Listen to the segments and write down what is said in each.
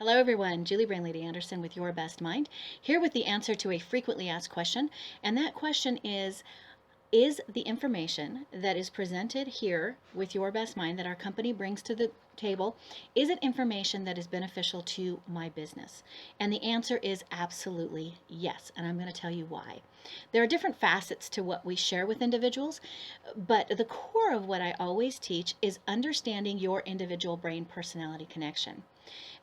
Hello everyone, Julie Brainlady Anderson with Your Best Mind, here with the answer to a frequently asked question, and that question is the information that is presented here with Your Best Mind that our company brings to the table, is it information that is beneficial to my business? And the answer is absolutely yes, and I'm going to tell you why. There are different facets to what we share with individuals, but the core of what I always teach is understanding your individual brain personality connection.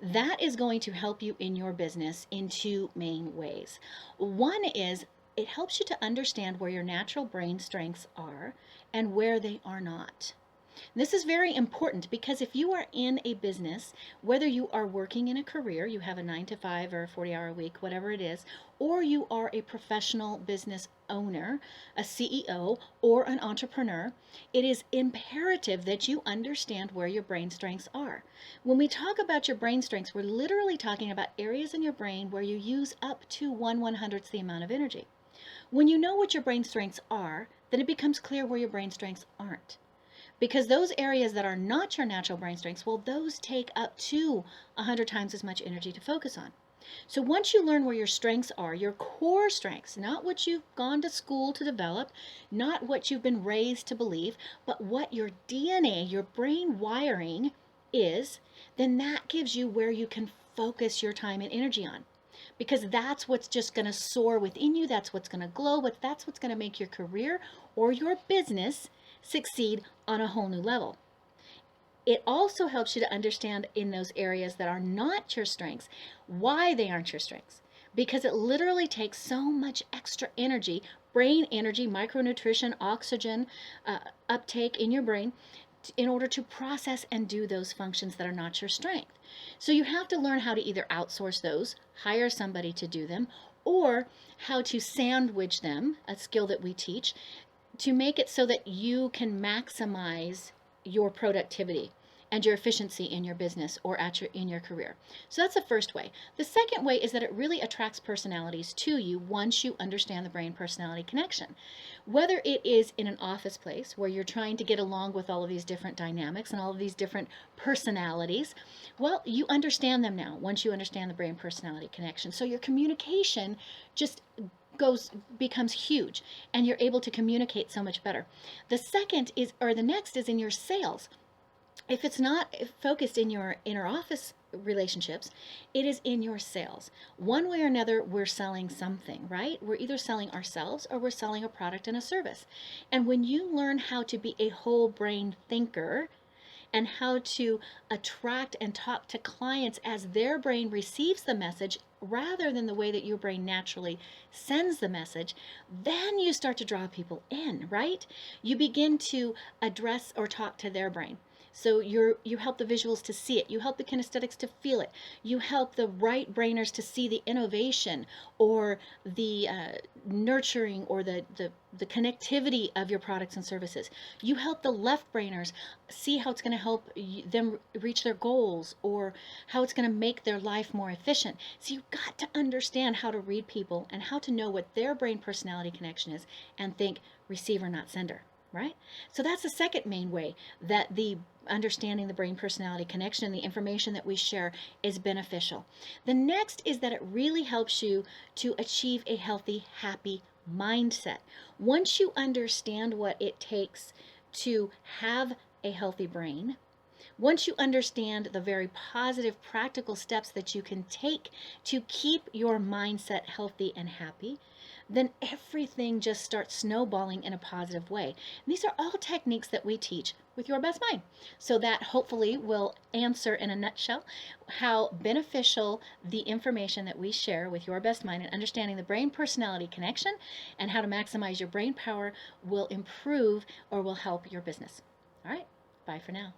That is going to help you in your business in two main ways. One is it helps you to understand where your natural brain strengths are and where they are not. This is very important because if you are in a business, whether you are working in a career, you have a 9 to 5 or a 40-hour a week, whatever it is, or you are a professional business owner, a CEO, or an entrepreneur, it is imperative that you understand where your brain strengths are. When we talk about your brain strengths, we're literally talking about areas in your brain where you use up to 1/100th the amount of energy. When you know what your brain strengths are, then it becomes clear where your brain strengths aren't. Because those areas that are not your natural brain strengths, well, those take up to 100 times as much energy to focus on. So once you learn where your strengths are, your core strengths, not what you've gone to school to develop, not what you've been raised to believe, but what your DNA, your brain wiring is, then that gives you where you can focus your time and energy on. Because that's what's just going to soar within you, that's what's going to glow, but that's what's going to make your career or your business succeed on a whole new level. It also helps you to understand in those areas that are not your strengths, why they aren't your strengths. Because it literally takes so much extra energy, brain energy, micronutrition, oxygen uptake in your brain in order to process and do those functions that are not your strength. So you have to learn how to either outsource those, hire somebody to do them, or how to sandwich them, a skill that we teach, to make it so that you can maximize your productivity and your efficiency in your business or in your career. So that's the first way. The second way is that it really attracts personalities to you once you understand the brain personality connection. Whether it is in an office place where you're trying to get along with all of these different dynamics and all of these different personalities, well, you understand them now once you understand the brain personality connection. So your communication just becomes huge and you're able to communicate so much better. The next is in your sales. If it's not focused in your inner office relationships, it is in your sales. One way or another, we're selling something, right? We're either selling ourselves or we're selling a product and a service. And when you learn how to be a whole brain thinker and how to attract and talk to clients as their brain receives the message rather than the way that your brain naturally sends the message, then you start to draw people in, right? You begin to address or talk to their brain. So you help the visuals to see it. You help the kinesthetics to feel it. You help the right brainers to see the innovation or the nurturing or the connectivity of your products and services. You help the left brainers see how it's going to help them reach their goals or how it's going to make their life more efficient. So you've got to understand how to read people and how to know what their brain personality connection is and think receiver, not sender. Right? So that's the second main way that the understanding the brain personality connection and the information that we share is beneficial. The next is that it really helps you to achieve a healthy, happy mindset. Once you understand what it takes to have a healthy brain, once you understand the very positive, practical steps that you can take to keep your mindset healthy and happy, then everything just starts snowballing in a positive way. And these are all techniques that we teach with Your Best Mind. So that hopefully will answer in a nutshell how beneficial the information that we share with Your Best Mind and understanding the brain personality connection and how to maximize your brain power will improve or will help your business. All right, bye for now.